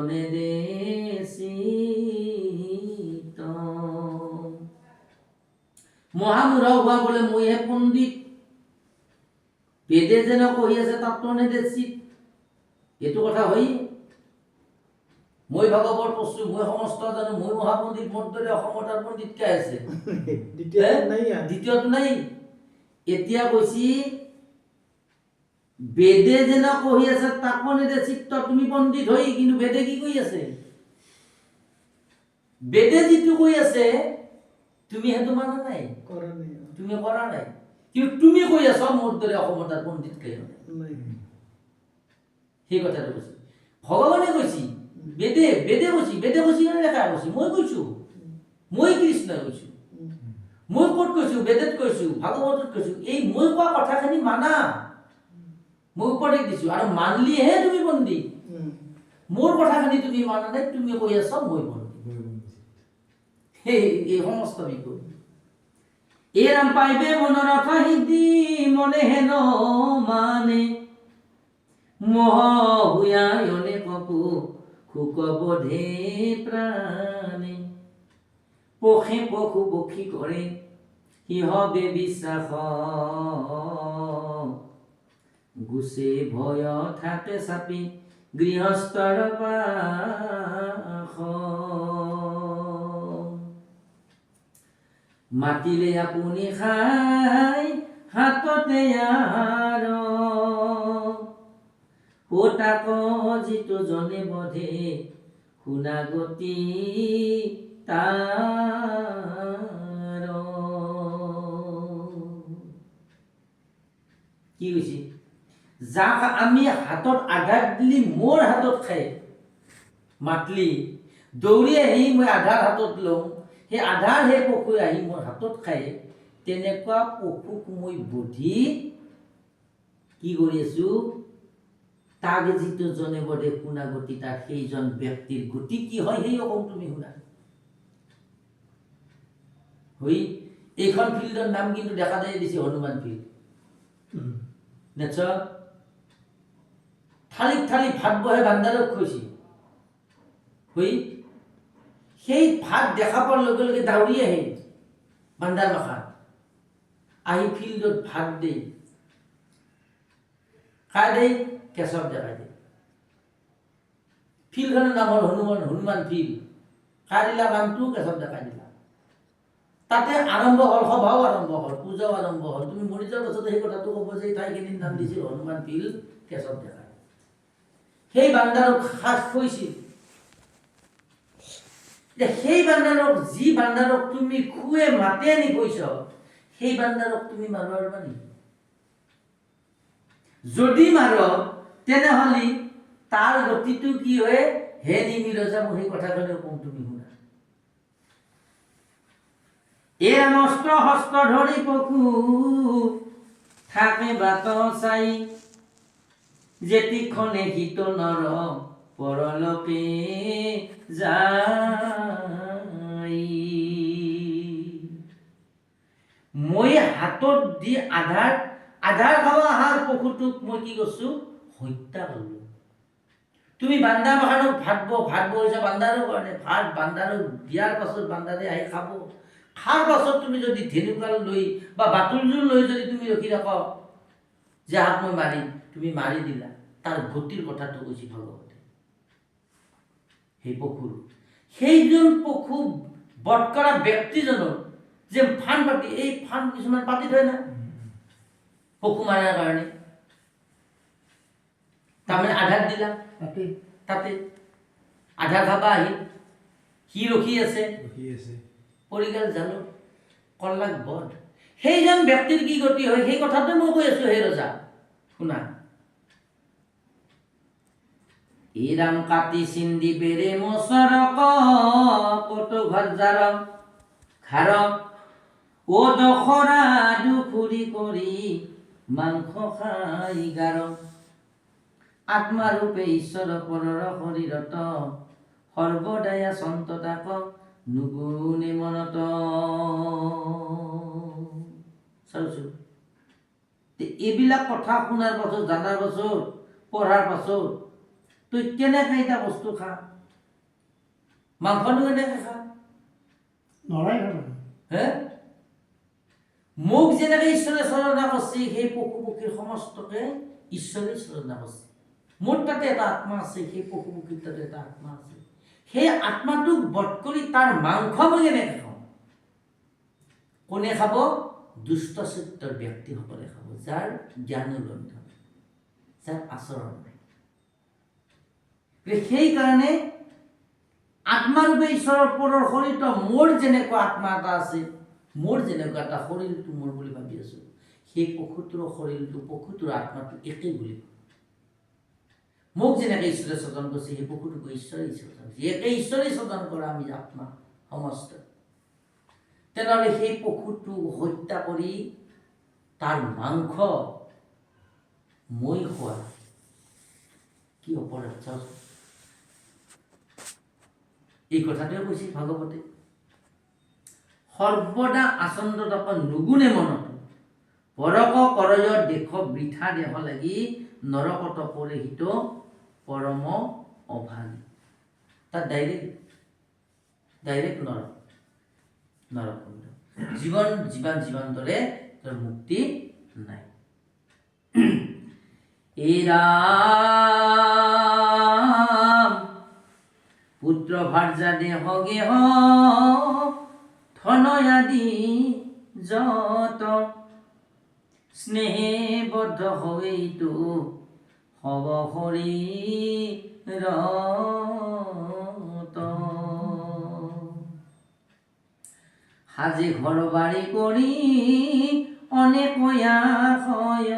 নেদে চিত মহামূঢ় হোৱা বোলে মইহে পণ্ডিত বেদে যেন কহি আছে তাত নেদে চিত এইটো কথা হয় মই ভাগৱত পঢ়ছো মই সমস্ত জানো মই মহাপণ্ডিত মোৰ দৰে অসমৰ তাৰ পণ্ডিত কে আছে দ্বিতীয়টো নাই এতিয়া কৈছি বেদে যেন কহি আছে তাক নেদে চিত্ত তুমি পণ্ডিত হৈ কিন্তু বেদে কি কৈ আছে বেদে যিটো কৈ আছে তুমি হেতু মানা নাই তুমি কৰা নাই কিন্তু তুমি কৈ আছ মোৰ দৰে অসমৰ তাৰ পণ্ডিত কে নাই সেই কথাটো কৈছে ভগৱানে কৈছি বেদে কৈছি মানে লেখা কৈছি মই কৈছো মই কৃষ্ণ কৈছো মই ক'ত কৈছো বেদত কৈছো ভাগৱতত কৈছো এই মই কোৱা কথাখিনি মানা মই উপদেশ দিছো আৰু মানলিহে তুমি পণ্ডিত মোৰ কথাখিনি তুমি মানা নাই তুমি কৈ আছ মই পণ্ডিত এই সমস্ত বিষয় এরাম পাইবে মনোরথ সিদ্ধি মনে হেন মানে মোহ হুয়া অনেক খুক বোধে প্রাণে পখে পখু পক্ষী করে কি হবে বিশ্বাস গুছে ভয় থাকে চাপি গৃহস্থৰ পাখ মাতিলে আপুনি খাই হাততে আৰ তাক যিটো জনে বধে শুনা গতি তাৰ কি কৈছে যাক আমি হাতত আঘাত দিলি মোৰ হাতত খাই মাতলি দৌৰি আহি মই আধাৰ হাতত লওঁ সেই আধাৰ সেই পশু আহি মোৰ হাতত খাই তেনেকুৱা পশুক মই বধি কি কৰি আছো তাক যিটো জনে বধে শুনা গতি তাৰ সেইজন ব্যক্তিৰ গতি কি হয় সেই অকম তুমি শুনা হৈ এইখন ফিল্ডৰ নাম কিন্তু দেখা যায় দিছে হনুমান ফিল্ড নেচা থালিক থালি ভাত বহে বান্দাৰক খুঁজি হৈ সেই ভাত দেখা পোৱাৰ লগে লগে দাউৰি আহে বান্দাৰ মাখাত আহি ফিল্ডত ভাত দেই খাই দেই কেশৱ দেখাই দিয়ে ফিল্ডখনৰ নাম হ'ল হনুমান ফিল্ড খাই দিলা নামটো কেশৱ দেখাই দিলা তাতে আৰম্ভ হ'ল সভাও আৰম্ভ হ'ল পূজাও আৰম্ভ হ'ল তুমি মৰি যোৱাৰ পাছত সেই কথাটো ক'ব যে ঠাইখিনিৰ নাম দিছিল হনুমান ফিল্ড কেশৱ দেখাই সেই বান্দাৰক সাজ কৈছিল সেই বান্দাৰক যি বান্দাৰক তুমি খুৱে মাতে আনি কৈছ সেই বান্দাৰক তুমি মাৰিব পাৰিবা নেকি যদি মাৰ তেনেহ'লে তাৰ গতিটো কি হয় হে নিমিৰজা মোৰ সেই কথাখিনি কম তুমি শুনা এ নষ্ট হস্ত ধৰি পশু থাকে বাট চাই যেতিখনে হিত নৰ পৰলোকে যায় মই হাতত দি আধাৰ খাৱা আহাৰ পশুটোক মই কি কৈছো হত্যা কৰিলো তুমি বান্দা মাখানক ভাত বহিছা বান্দাৰৰ কাৰণে ভাত বান্দাৰক দিয়াৰ পাছত বান্দাৰে আহি খাব খাৰ পাছত তুমি যদি ধেনুকাল লৈ বা বাতুলজোৰ লৈ যদি তুমি ৰখি থাক যে হাত মই মাৰিম তুমি মাৰি দিলা তাৰ গতিৰ কথাটো কৈছি ভগৱতে সেই পশুৰ সেইজন পশু বধ কৰা ব্যক্তিজনৰ যে ফান পাতি এই ফান কিছুমান পাতি থয় না পশু মাৰাৰ কাৰণে তাৰমানে আঘাত দিলা তাতে আঘাত খাবা আহি সি ৰখি আছে পৰিগাল জালো কল্লাক বধ সেইজন ব্যক্তিৰ কি গতি হয় সেই কথাটো মই কৈ আছো হে ৰজা শুনা ইৰাম কাটি চিন্দি বেৰে মচৰক কত ঘৰ জাৰক খাৰক ও দখৰা দুখুৰি কৰি মাংস খাই গাৰক আত্মাৰূপে ঈশ্বৰ পৰৰ শৰীৰত সৰ্বদায়া সন্ততাক নুগুণে মনত চাওছো এইবিলাক কথা শুনাৰ পাছত জানাৰ পাছত পঢ়াৰ পাছত তই কেনেকৈ এটা বস্তু খা মাংসনো এনেকে খা নৰাই হে মোক যেনেকে ঈশ্বৰে চলনা কৰিছে সেই পশু পক্ষীৰ সমস্তকে ঈশ্বৰে চলনা কৰিছে মোৰ তাতে এটা আত্মা আছে সেই পশু পক্ষীৰ তাতে এটা আত্মা আছে সেই আত্মাটোক বধ কৰি তাৰ মাংস মই এনেকে খাওঁ কোনে খাব দুষ্ট চিত্তৰ ব্যক্তিসকলে খাব যাৰ জ্ঞানোলব্ধ যাৰ আচৰণ নাই সেইকাৰণে আত্মাৰূপে ঈশ্বৰৰ পৰৰ শৰীৰটো মোৰ যেনেকুৱা আত্মা এটা আছে মোৰ যেনেকুৱা এটা শৰীৰটো মোৰ বুলি ভাবি আছো সেই পশুটোৰ শৰীৰটো পশুটোৰ আত্মাটো একেই বুলি মোক যেনেকৈ ঈশ্বৰে স্বজন কৰিছে সেই পশুটোকো ঈশ্বৰে স্বজন কৰিছে একে ঈশ্বৰে স্বজন কৰা আমি আত্মা সমস্ত তেনেহ'লে সেই পশুটো হত্যা কৰি তাৰ মাংস মই খোৱা কি অপৰাধ এই কথাটোৱে কৈছে ভাগৱতে সৰ্বদা আচন্দ তাপ নুগুণে মনত পৰক কৰয় দেশ বৃথা দেহ লাগি নৰকত পৰিহিত পৰম অভাগী তাত ডাইৰেক্ট নৰকুণ্ড জীৱান্তৰে তাৰ মুক্তি নাই এই ৰাম পুত্ৰ ভাৰ্যা দেহ গেহ ধনয়াদি যত স্নেহে বদ্ধ হইতো হব শৰীৰ সাজি ঘৰ বাৰী কৰি অনেক হয়